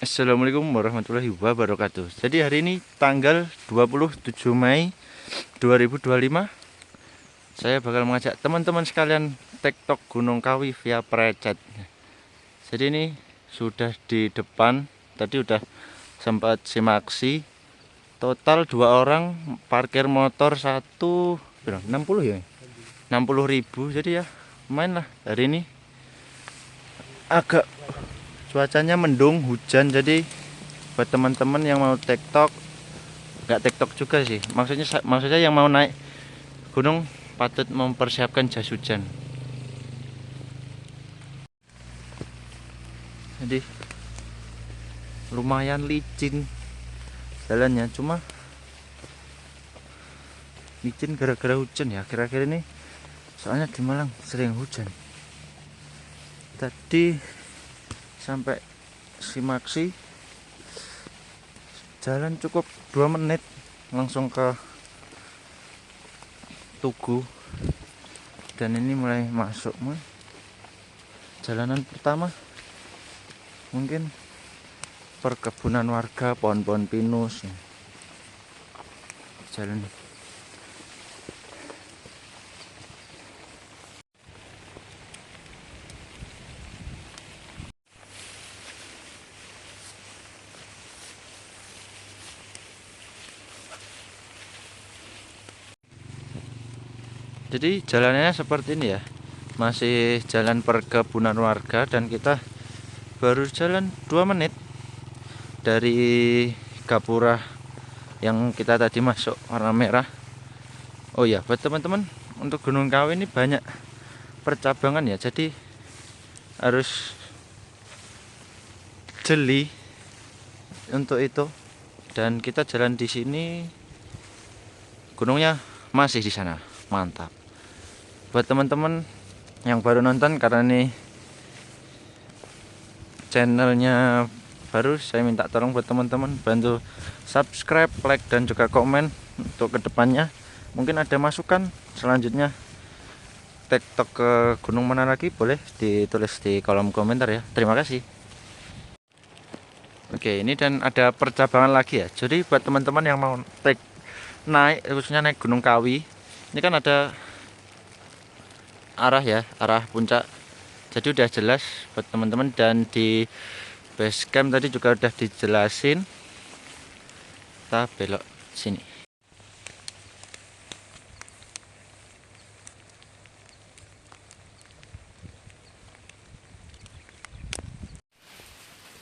Assalamualaikum warahmatullahi wabarakatuh. Jadi hari ini tanggal 27 Mei 2025, saya bakal mengajak teman-teman sekalian TikTok Gunung Kawi via Precet. Jadi ini sudah di depan, tadi udah sempat simaksi. Total 2 orang, parkir motor 60 ya, 60.000. Jadi ya lumayan lah hari ini. Agak cuacanya mendung, hujan, jadi buat teman-teman yang mau TikTok, nggak TikTok juga sih, maksudnya yang mau naik gunung patut mempersiapkan jas hujan. Jadi lumayan licin jalannya, cuma licin gara-gara hujan ya kira-kira ini, soalnya di Malang sering hujan. Tadi sampai Simaksi jalan cukup 2 menit langsung ke Tugu, dan ini mulai masuk jalanan pertama, mungkin perkebunan warga, pohon-pohon pinus jalan. Jadi jalannya seperti ini ya, masih jalan perkebunan warga, dan kita baru jalan 2 menit dari Gapura yang kita tadi masuk warna merah. Oh ya, buat teman-teman, untuk Gunung Kawi ini banyak percabangan ya, jadi harus jeli untuk itu. Dan kita jalan di sini, gunungnya masih di sana, mantap. Buat teman-teman yang baru nonton, karena ini channelnya baru, saya minta tolong buat teman-teman bantu subscribe, like, dan juga komen untuk kedepannya. Mungkin ada masukan selanjutnya TikTok ke gunung mana lagi, boleh ditulis di kolom komentar ya. Terima kasih. Oke, ini dan ada percabangan lagi ya. Jadi buat teman-teman yang mau naik, khususnya naik Gunung Kawi, ini kan ada arah ya, arah puncak. Jadi udah jelas buat teman-teman, dan di base camp tadi juga udah dijelasin. Kita belok sini.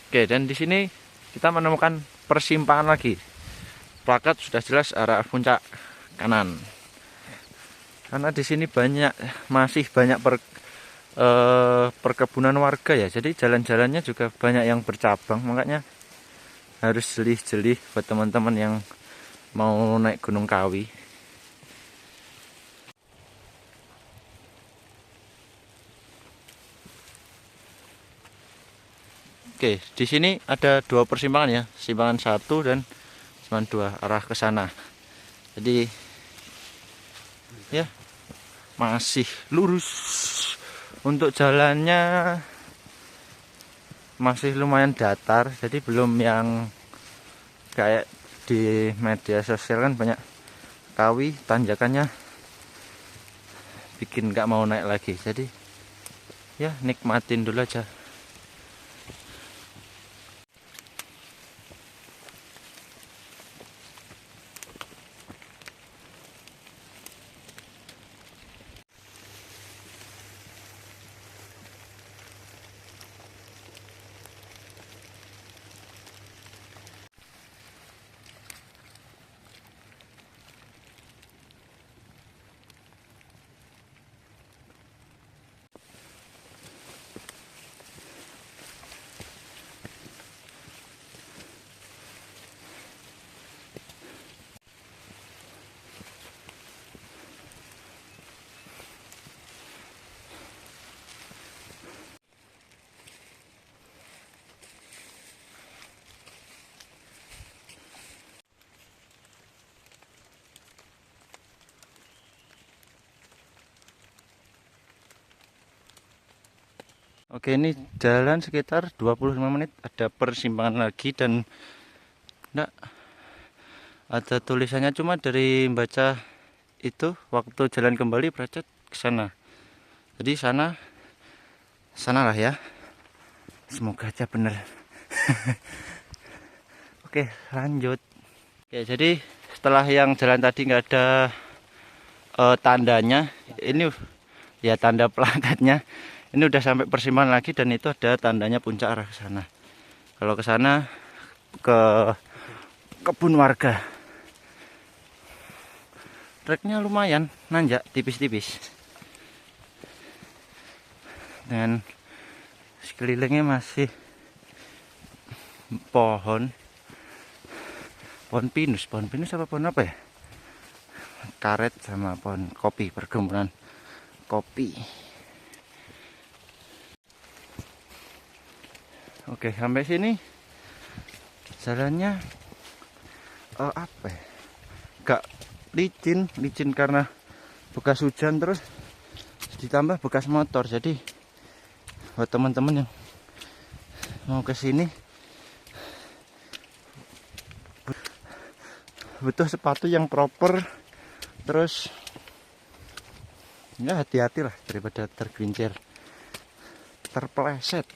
Oke, dan di sini kita menemukan persimpangan lagi. Plakat sudah jelas arah puncak kanan. Karena di sini masih banyak perkebunan warga ya, jadi jalan-jalannya juga banyak yang bercabang, makanya harus jeli-jeli buat teman-teman yang mau naik Gunung Kawi. Oke, di sini ada 2 persimpangan ya, simpangan 1 dan simpangan 2 arah ke sana. Jadi ya masih lurus. Untuk jalannya masih lumayan datar, jadi belum yang kayak di media sosial kan banyak kawi tanjakannya bikin nggak mau naik lagi. Jadi ya nikmatin dulu aja. Oke, ini jalan sekitar 25 menit, ada persimpangan lagi dan enggak ada tulisannya, cuma dari baca itu waktu jalan kembali beracet ke sana. Jadi sana lah ya. Semoga aja bener. Oke, lanjut. Oke, jadi setelah yang jalan tadi nggak ada tandanya, ini ya tanda pelakatnya. Ini udah sampai persimpangan lagi dan itu ada tandanya puncak arah ke sana. Kalau ke sana ke kebun warga. Treknya lumayan nanjak, tipis-tipis. Dan sekelilingnya masih pohon pinus apa pohon apa ya, karet sama pohon kopi, perkebunan kopi. Oke, sampai sini jalannya apa ya, gak licin karena bekas hujan, terus ditambah bekas motor. Jadi buat teman-teman yang mau ke sini butuh sepatu yang proper, terus ya hati-hati lah daripada tergelincir, terpeleset.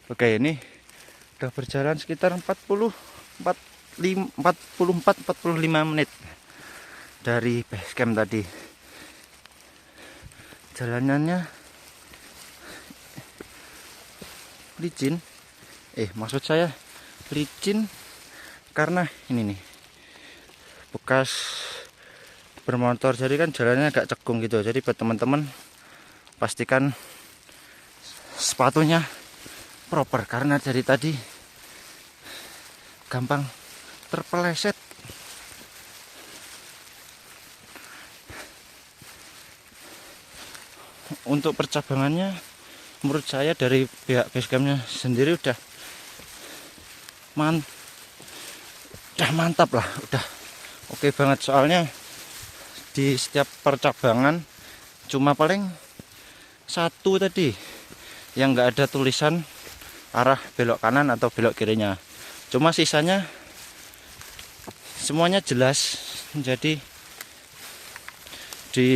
Oke, ini udah berjalan sekitar 45 menit dari base camp tadi. Jalanannya licin, maksud saya licin karena ini nih bekas bermotor, jadi kan jalannya agak cekung gitu. Jadi buat teman-teman pastikan sepatunya proper karena dari tadi gampang terpeleset. Untuk percabangannya menurut saya dari pihak basecampnya sendiri udah mantap lah, udah oke banget. Soalnya di setiap percabangan cuma paling satu tadi yang nggak ada tulisan arah belok kanan atau belok kirinya, cuma sisanya semuanya jelas. Jadi di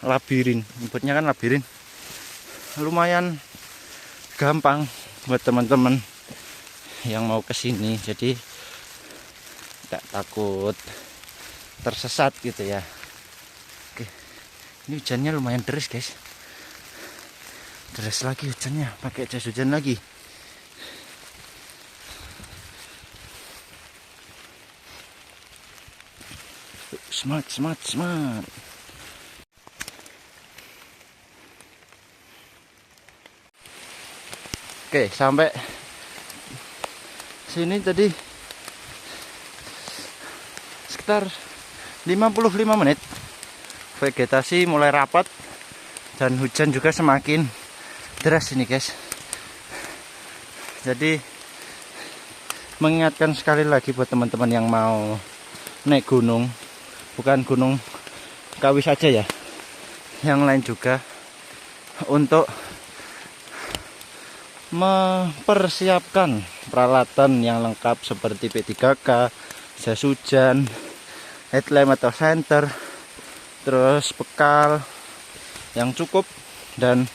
labirin, nyebutnya kan labirin, lumayan gampang buat teman-teman yang mau kesini. Jadi nggak takut tersesat gitu ya. Oke, ini hujannya lumayan deras guys, deras lagi hujannya, pakai jas hujan lagi. Smart. Oke, sampai sini tadi sekitar 55 menit. Vegetasi mulai rapat dan hujan juga semakin deras ini guys. Jadi mengingatkan sekali lagi buat teman-teman yang mau naik gunung, bukan Gunung Kawi saja ya, yang lain juga, untuk mempersiapkan peralatan yang lengkap seperti P3K, jas hujan, headlamp atau senter, terus bekal yang cukup, dan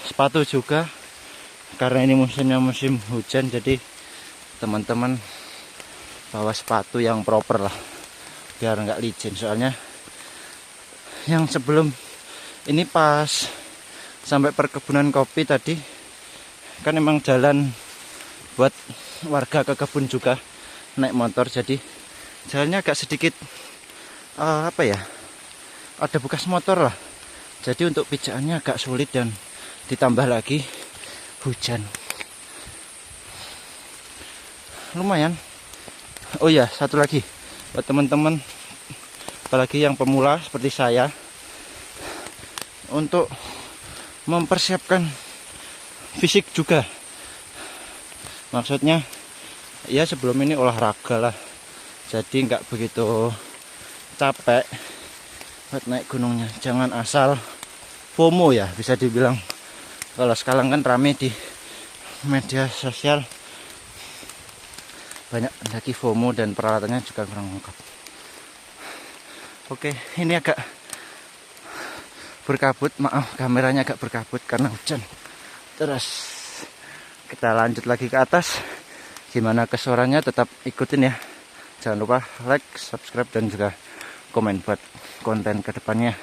sepatu juga karena ini musimnya musim hujan. Jadi teman-teman bawa sepatu yang proper lah biar nggak licin. Soalnya yang sebelum ini pas sampai perkebunan kopi tadi kan emang jalan buat warga ke kebun juga naik motor, jadi jalannya agak sedikit ada bekas motor lah. Jadi untuk pijakannya agak sulit dan ditambah lagi hujan. Lumayan. Oh ya, satu lagi buat teman-teman apalagi yang pemula seperti saya, untuk mempersiapkan fisik juga. Maksudnya ya sebelum ini olahraga lah, jadi nggak begitu capek buat naik gunungnya. Jangan asal FOMO ya, bisa dibilang. Kalau sekarang kan rame di media sosial, banyak pendaki FOMO dan peralatannya juga kurang lengkap. Oke, ini agak berkabut, maaf kameranya agak berkabut karena hujan. Terus kita lanjut lagi ke atas. Gimana kesuarannya tetap ikutin ya. Jangan lupa like, subscribe, dan juga komen buat konten kedepannya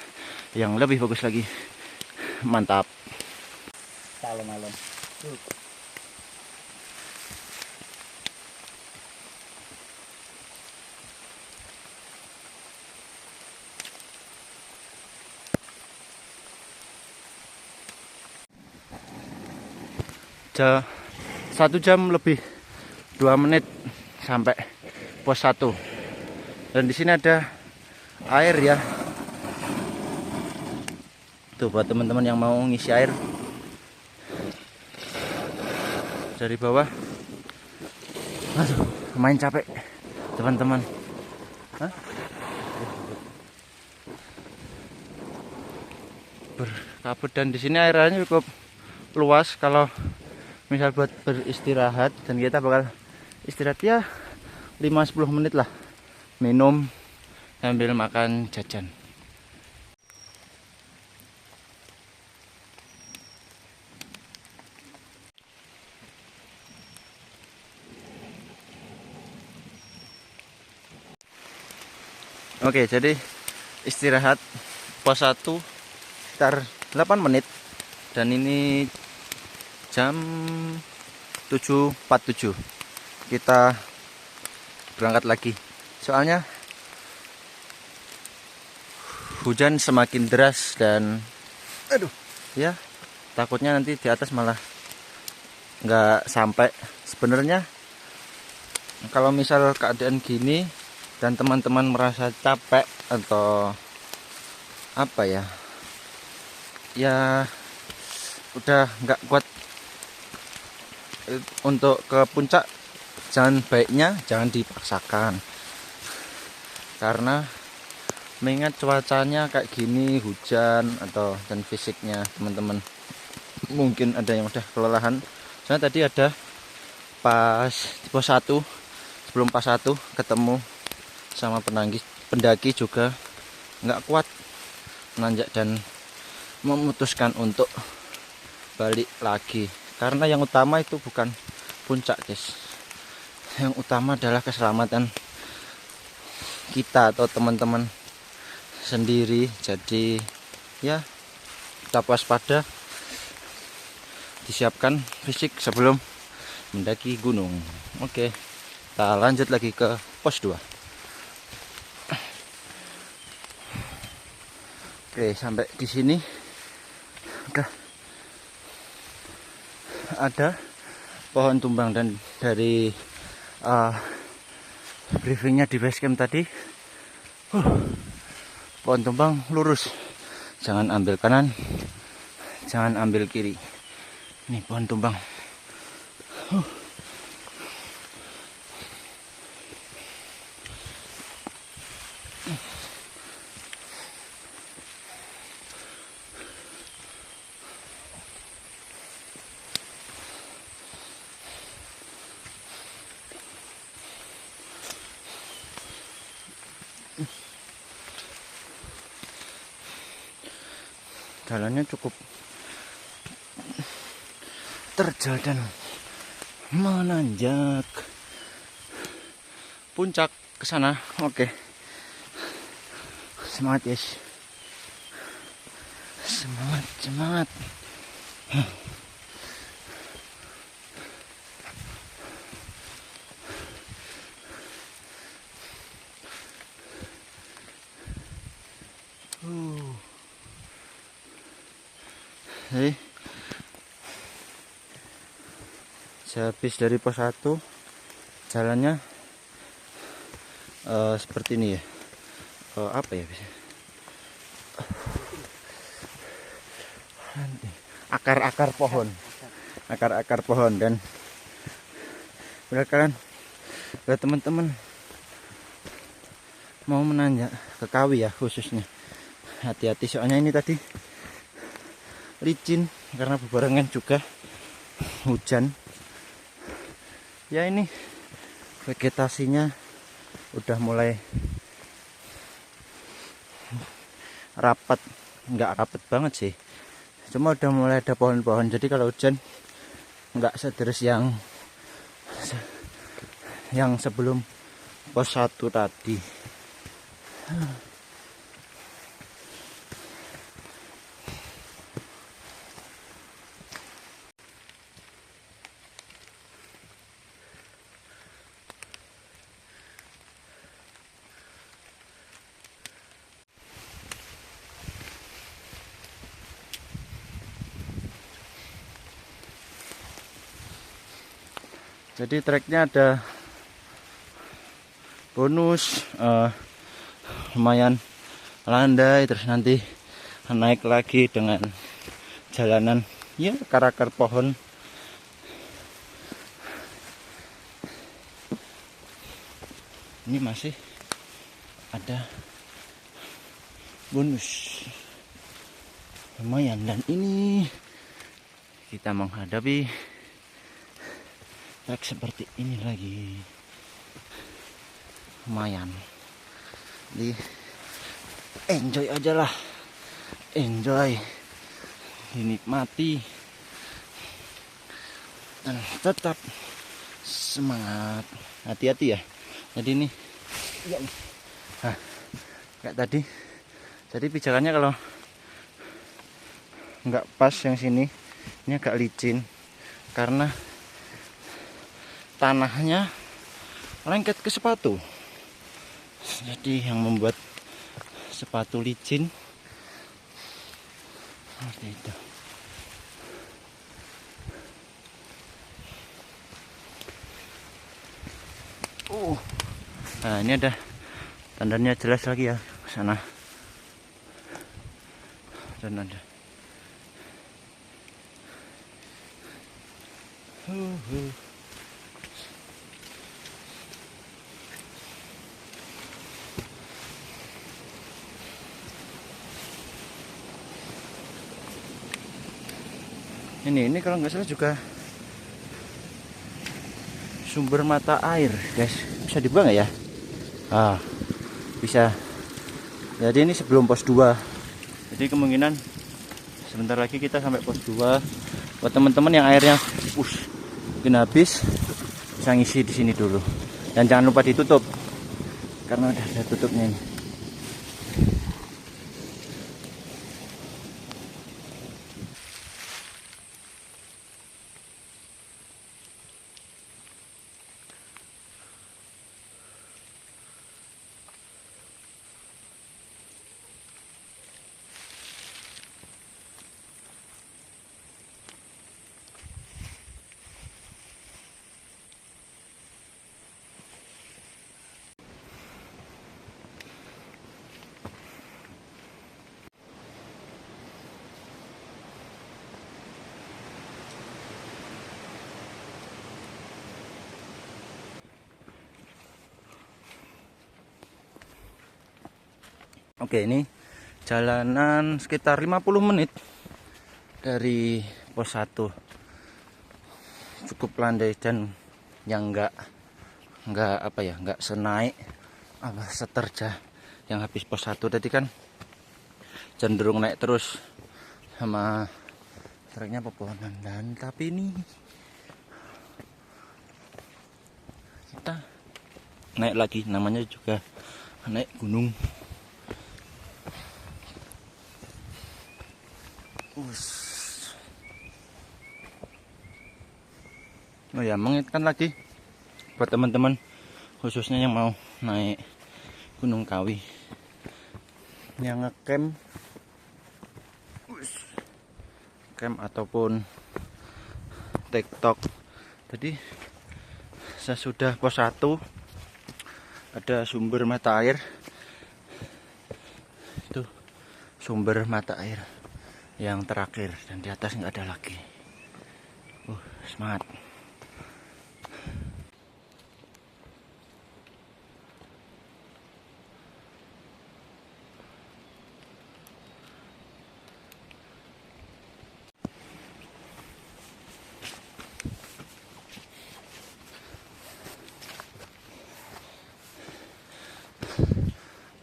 yang lebih bagus lagi. Mantap. Alon-alon. Satu jam lebih 2 menit sampai pos 1. Dan di sini ada air ya. Tuh buat teman-teman yang mau ngisi air dari bawah. Aduh, main capek teman-teman. Berkabut, dan di sini airnya cukup luas kalau misal buat beristirahat, dan kita bakal istirahat ya 5-10 menit lah, minum sambil makan jajan. Oke, jadi istirahat pos 1 sekitar 8 menit, dan ini jam 7.47 kita berangkat lagi. Soalnya hujan semakin deras dan ya takutnya nanti di atas malah nggak sampai. Sebenarnya kalau misal keadaan gini dan teman-teman merasa capek atau apa ya, ya udah nggak kuat untuk ke puncak, baiknya jangan dipaksakan, karena mengingat cuacanya kayak gini, hujan atau dan fisiknya teman-teman mungkin ada yang udah kelelahan. Soalnya tadi ada pas di pos 1, sebelum pas 1 ketemu sama pendaki juga nggak kuat menanjak dan memutuskan untuk balik lagi. Karena yang utama itu bukan puncak guys, yang utama adalah keselamatan kita atau teman-teman sendiri. Jadi ya tetap waspada, disiapkan fisik sebelum mendaki gunung. Oke, kita lanjut lagi ke pos 2. Oke, sampai di sini udah ada pohon tumbang, dan dari briefingnya di basecamp tadi, pohon tumbang lurus, jangan ambil kanan, jangan ambil kiri. Ini pohon tumbang. Jalannya cukup terjal dan menanjak. Puncak ke sana. Oke. Semangat, guys. Semangat, semangat. Jadi sehabis dari pos 1 jalannya seperti ini ya. Apa ya bisa? Akar-akar pohon. akar-akar pohon. Dan bila kalian, bila teman-teman mau menanjak ke Kawi ya khususnya, hati-hati soalnya ini tadi licin karena berbarengan juga hujan. Ya ini vegetasinya udah mulai rapat, nggak rapat banget sih, cuma udah mulai ada pohon-pohon. Jadi kalau hujan nggak sederes yang sebelum pos 1 tadi. Jadi treknya ada bonus, lumayan landai, terus nanti naik lagi dengan jalanan ya akar-akar pohon. Ini masih ada bonus lumayan, dan ini kita menghadapi trek seperti ini lagi, lumayan. Di enjoy aja lah, enjoy, dinikmati, dan tetap semangat. Hati-hati ya. Jadi ini kayak tadi. Jadi pijakannya kalau nggak pas yang sini, ini agak licin karena tanahnya lengket ke sepatu. Jadi yang membuat sepatu licin seperti itu. Nah ini ada tandanya jelas lagi ya ke sana. Dan ada ini kalau nggak salah juga sumber mata air, guys. Bisa dibuang nggak ya? Bisa. Jadi ini sebelum pos 2. Jadi kemungkinan sebentar lagi kita sampai pos 2. Buat teman-teman yang airnya mungkin habis, bisa ngisi di sini dulu. Dan jangan lupa ditutup karena udah ada tutupnya ini. Oke, ini jalanan sekitar 50 menit dari pos 1. Cukup landai dan yang enggak senaik seterjah yang habis pos 1 tadi kan, cenderung naik terus sama treknya pepohonan. Dan tapi ini kita naik lagi, namanya juga naik gunung. Oh ya, mengingatkan lagi buat teman-teman khususnya yang mau naik Gunung Kawi, yang ngecamp ataupun TikTok. Jadi sesudah pos 1 ada sumber mata air. Itu sumber mata air yang terakhir, dan di atas nggak ada lagi. Semangat.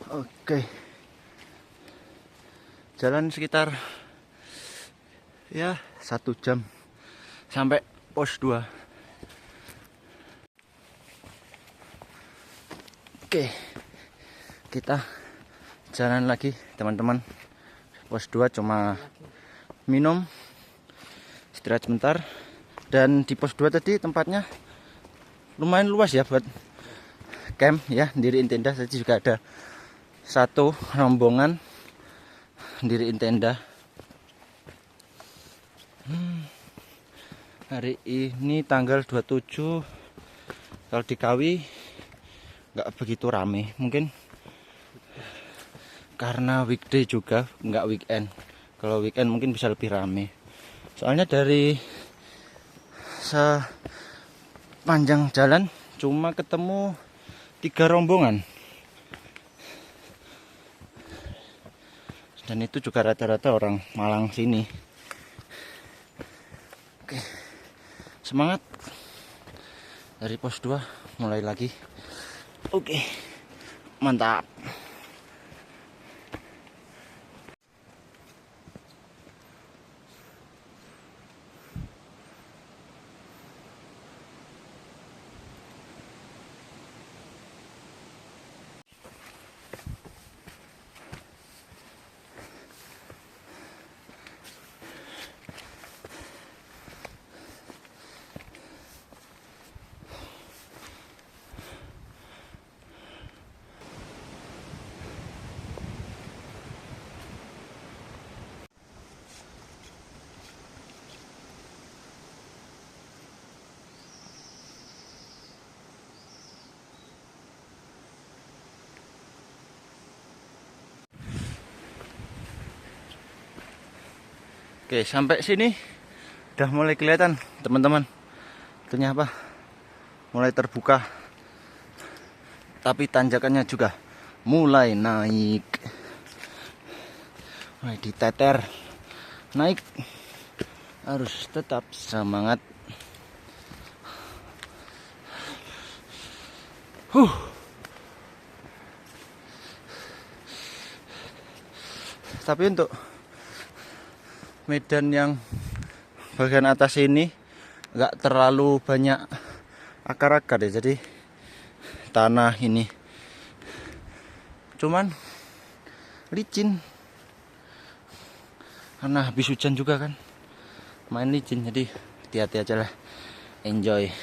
Oke, jalan sekitar ya 1 jam sampai pos 2. Oke, kita jalan lagi teman-teman. Pos 2 cuma minum, istirahat sebentar. Dan di pos 2 tadi tempatnya lumayan luas ya buat camp ya, diriin tenda. Tadi juga ada satu rombongan diriin tenda. Hari ini tanggal 27. Kalau di Kawi nggak begitu rame, mungkin karena weekday juga, nggak weekend. Kalau weekend mungkin bisa lebih rame. Soalnya dari sepanjang jalan cuma ketemu 3 rombongan. Dan itu juga rata-rata orang Malang sini. Oke, semangat. Dari pos 2 mulai lagi. Oke, mantap. Oke, sampai sini udah mulai kelihatan teman-teman. Itunya apa? Mulai terbuka. Tapi tanjakannya juga mulai naik. Mulai diteter. Naik. Harus tetap semangat. Tapi untuk medan yang bagian atas ini nggak terlalu banyak akar-akar ya, jadi tanah ini cuman licin karena habis hujan juga kan, main licin, jadi hati-hati aja lah, enjoy.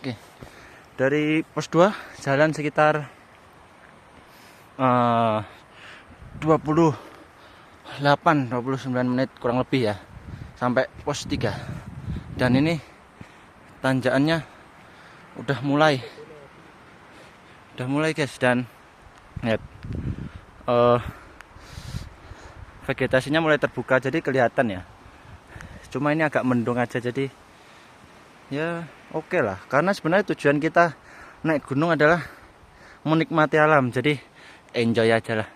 Oke, dari pos 2 jalan sekitar 29 menit kurang lebih ya, sampai pos 3. Dan ini tanjakannya udah mulai guys, dan lihat vegetasinya mulai terbuka, jadi kelihatan ya. Cuma ini agak mendung aja, jadi ya oke lah, karena sebenarnya tujuan kita naik gunung adalah menikmati alam, jadi enjoy aja lah,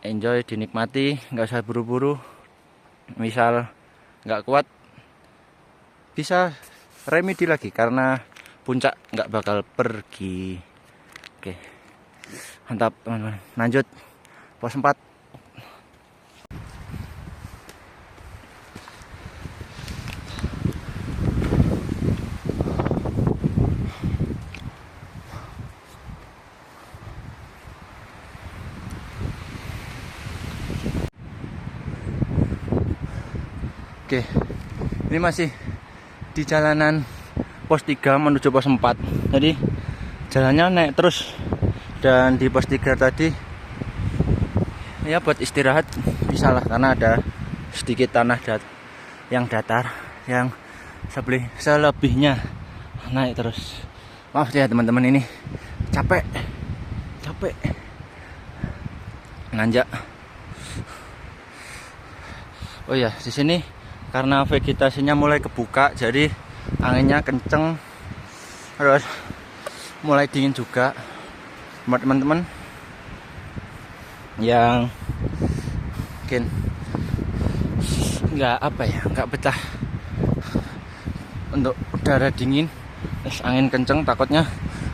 enjoy, dinikmati, nggak usah buru-buru. Misal nggak kuat bisa remedi lagi, karena puncak nggak bakal pergi. Oke, mantap teman-teman, lanjut pos 4. Oke, ini masih di jalanan pos 3 menuju pos 4. Jadi jalannya naik terus. Dan di pos 3 tadi ya buat istirahat bisa lah, karena ada sedikit tanah yang datar, yang selebihnya naik terus. Maaf ya teman-teman, ini capek nanjak. Oh ya, di sini karena vegetasinya mulai kebuka, jadi anginnya kenceng, terus mulai dingin juga. Buat teman-teman yang mungkin nggak betah untuk udara dingin, terus angin kenceng, takutnya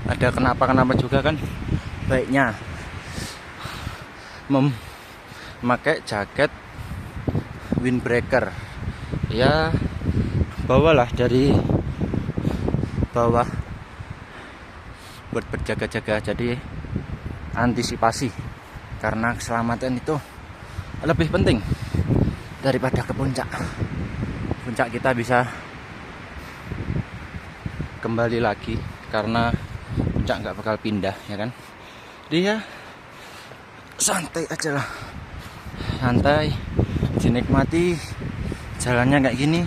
ada kenapa juga kan, baiknya memakai jaket windbreaker ya, bawalah dari bawah buat berjaga-jaga, jadi antisipasi, karena keselamatan itu lebih penting daripada ke puncak. Puncak kita bisa kembali lagi, karena puncak nggak bakal pindah ya kan. Dia santai aja lah, santai, dinikmati jalannya kayak gini,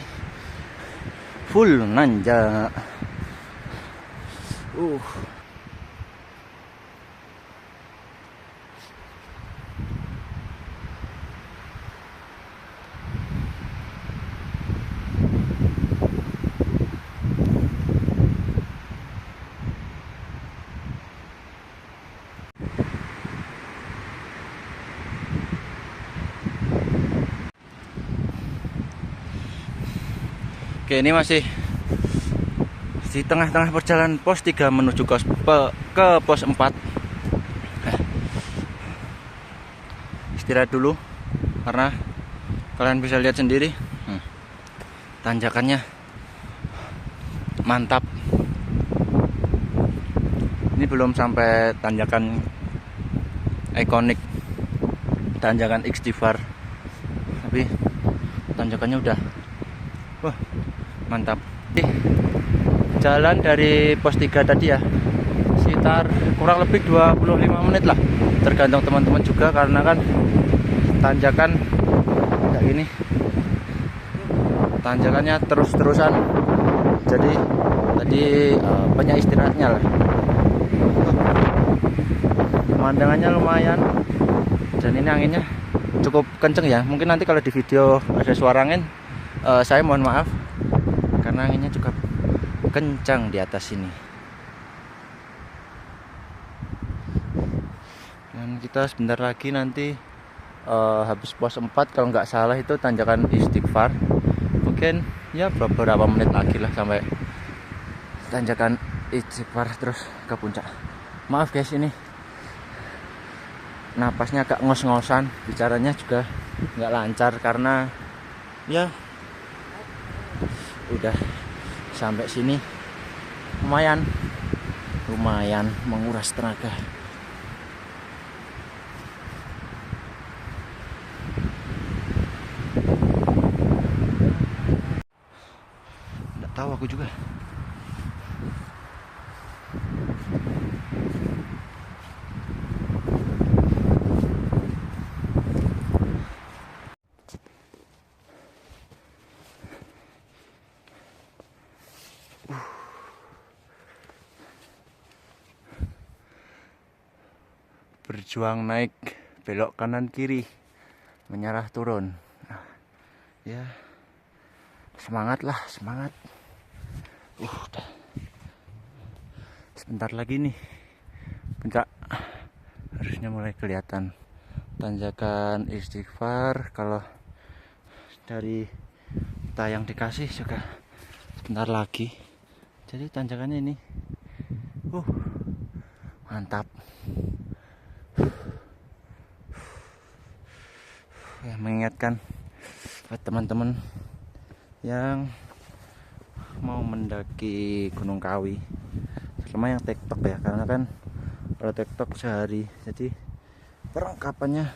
full nanjak. Oke, ini masih di tengah-tengah perjalanan pos 3 menuju ke pos 4. Istirahat dulu, karena kalian bisa lihat sendiri tanjakannya mantap. Ini belum sampai tanjakan ikonik, tanjakan Istighfar, tapi tanjakannya udah mantap. Jalan dari pos 3 tadi ya, sekitar kurang lebih 25 menit lah, tergantung teman-teman juga, karena kan tanjakan kayak gini, tanjakannya terus-terusan, jadi tadi banyak istirahatnya lah. Pemandangannya lumayan, dan ini anginnya cukup kenceng ya. Mungkin nanti kalau di video ada suara angin, saya mohon maaf, karena anginnya cukup kencang di atas sini. Dan kita sebentar lagi nanti habis pos 4 kalau nggak salah itu tanjakan Istighfar. Mungkin ya beberapa menit lagi lah sampai tanjakan Istighfar terus ke puncak. Maaf guys, ini napasnya agak ngos-ngosan, bicaranya juga nggak lancar, karena ya udah sampai sini lumayan menguras tenaga. Nggak tahu aku juga. Berjuang naik, belok kanan kiri, menyerah turun. Ya, semangat lah, semangat. Udah. Sebentar lagi nih puncak harusnya mulai kelihatan. Tanjakan Istighfar kalau dari peta yang dikasih juga sebentar lagi. Jadi tanjakannya ini mantap. Ya, mengingatkan buat teman-teman yang mau mendaki Gunung Kawi, terutama yang TikTok ya, karena kan kalau TikTok sehari, jadi perlengkapannya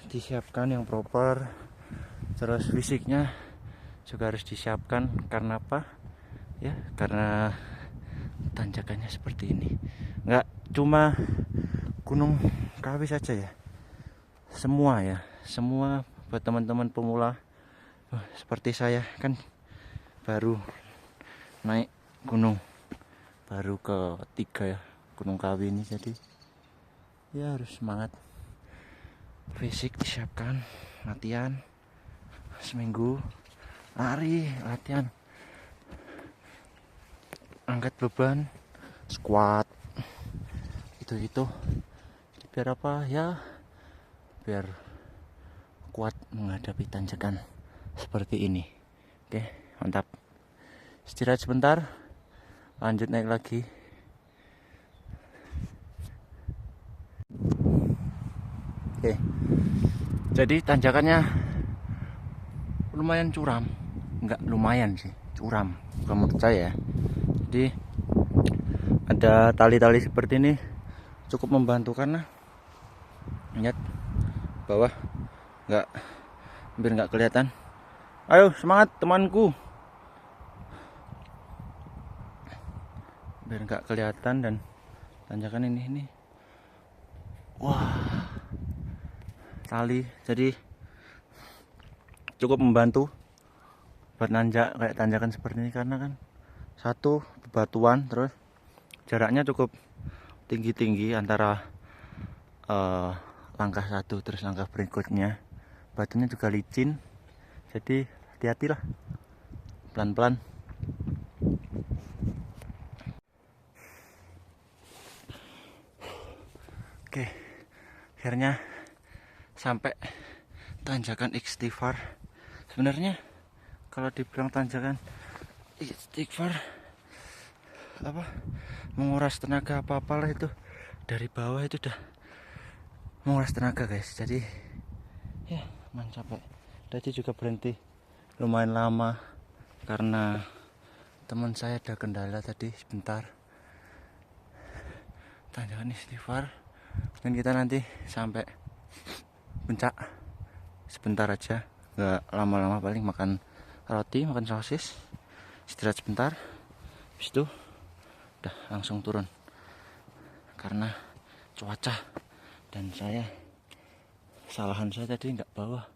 disiapkan yang proper, terus fisiknya juga harus disiapkan. Karena apa ya, karena tanjakannya seperti ini. Nggak cuma Gunung Kawi saja ya, semua buat teman-teman pemula seperti saya, kan baru naik gunung, baru ketiga ya, Gunung Kawi ini. Jadi ya harus semangat, fisik disiapkan, latihan seminggu, lari, latihan angkat beban, squat, itu biar apa ya, biar kuat menghadapi tanjakan seperti ini. Oke, mantap. Istirahat sebentar, lanjut naik lagi. Oke, jadi tanjakannya lumayan curam, enggak lumayan sih, curam kalau menurut saya. Jadi ada tali-tali seperti ini cukup membantu, karena lihat bawah hampir nggak kelihatan. Ayo semangat temanku, biar nggak kelihatan. Dan tanjakan ini wah, tali jadi cukup membantu buat nanjak kayak tanjakan seperti ini, karena kan satu bebatuan, terus jaraknya cukup tinggi antara langkah satu terus langkah berikutnya. Batunya juga licin, jadi hati-hatilah, pelan-pelan. Oke, akhirnya sampai tanjakan Istighfar. Sebenarnya kalau dibilang tanjakan Istighfar apa, menguras tenaga apa-apalah, itu dari bawah itu udah menguras tenaga guys. Jadi ya capek. Tadi juga berhenti lumayan lama karena teman saya ada kendala tadi sebentar. Tanjakan Istighfar, dan kita nanti sampai puncak sebentar aja, nggak lama-lama, paling makan roti, makan sosis, istirahat sebentar, habis itu udah langsung turun karena cuaca. Dan kesalahan saya tadi nggak bawa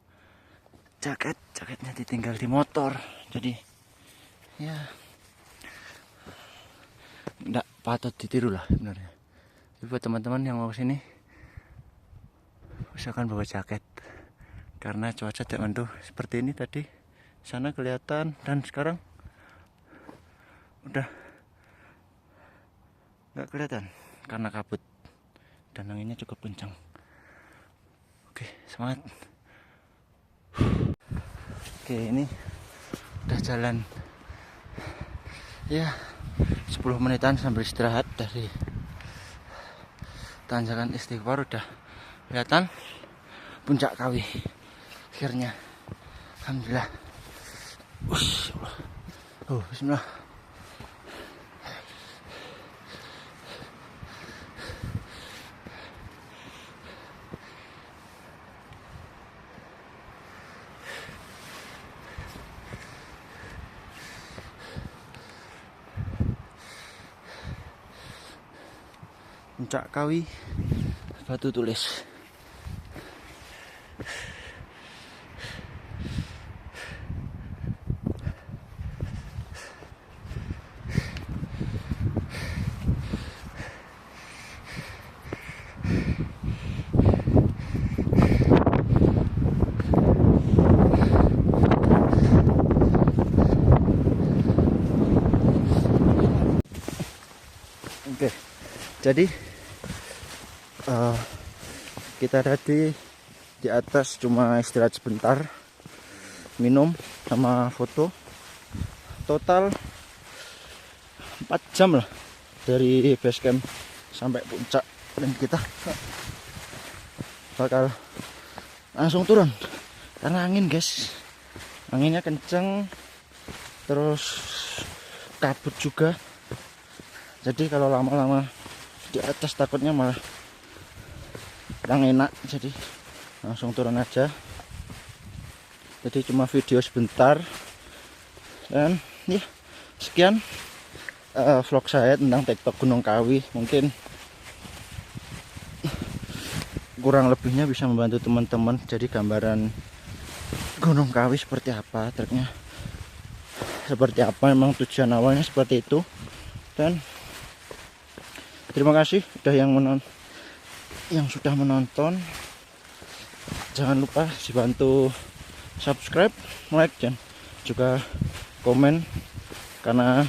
jaketnya ditinggal di motor, jadi ya nggak patut ditiru lah sebenarnya. Tapi buat teman-teman yang mau sini, usahakan bawa jaket, karena cuaca tidak mendukung seperti ini. Tadi sana kelihatan, dan sekarang udah nggak kelihatan karena kabut dan anginnya cukup kencang. Oke, semangat. Oke, ini udah jalan ya 10 menitan sambil istirahat dari tanjakan Istighfar. Udah kelihatan puncak Kawi akhirnya, alhamdulillah. Bismillah. Puncak Kawi, Batu Tulis. Oke, jadi kita tadi di atas cuma istirahat sebentar, minum sama foto. Total 4 jam lah dari base camp sampai puncak, dan kita bakal langsung turun karena angin guys, anginnya kenceng, terus kabut juga. Jadi kalau lama-lama di atas takutnya malah kurang enak, jadi langsung turun aja. Jadi cuma video sebentar, dan ya sekian vlog saya tentang TikTok Gunung Kawi. Mungkin kurang lebihnya bisa membantu teman-teman, jadi gambaran Gunung Kawi seperti apa, treknya seperti apa, memang tujuan awalnya seperti itu. Dan terima kasih yang sudah menonton. Jangan lupa dibantu subscribe, like, dan juga komen, karena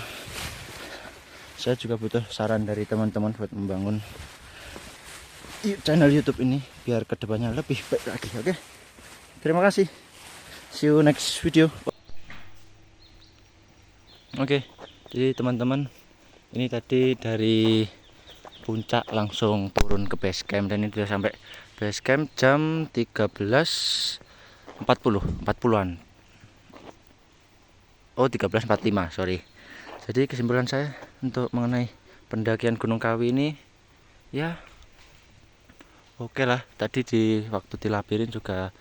saya juga butuh saran dari teman-teman buat membangun channel YouTube ini biar kedepannya lebih baik lagi. Oke, terima kasih, see you next video. Oke, jadi teman-teman, ini tadi dari puncak langsung turun ke base camp, dan ini sudah sampai base camp jam 13.40-an. Oh, 13.45, sorry. Jadi kesimpulan saya untuk mengenai pendakian Gunung Kawi ini, ya oke lah. Tadi di waktu di labirin juga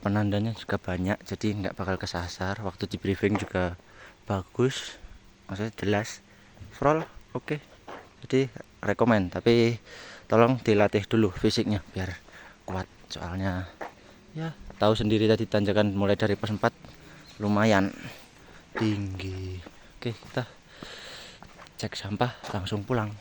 penandanya juga banyak, jadi nggak bakal kesasar. Waktu di briefing juga bagus, maksudnya jelas. Overall oke. Jadi rekomen, tapi tolong dilatih dulu fisiknya biar kuat, soalnya ya tahu sendiri tadi tanjakan mulai dari pos 4 lumayan tinggi. Oke, kita cek sampah langsung pulang.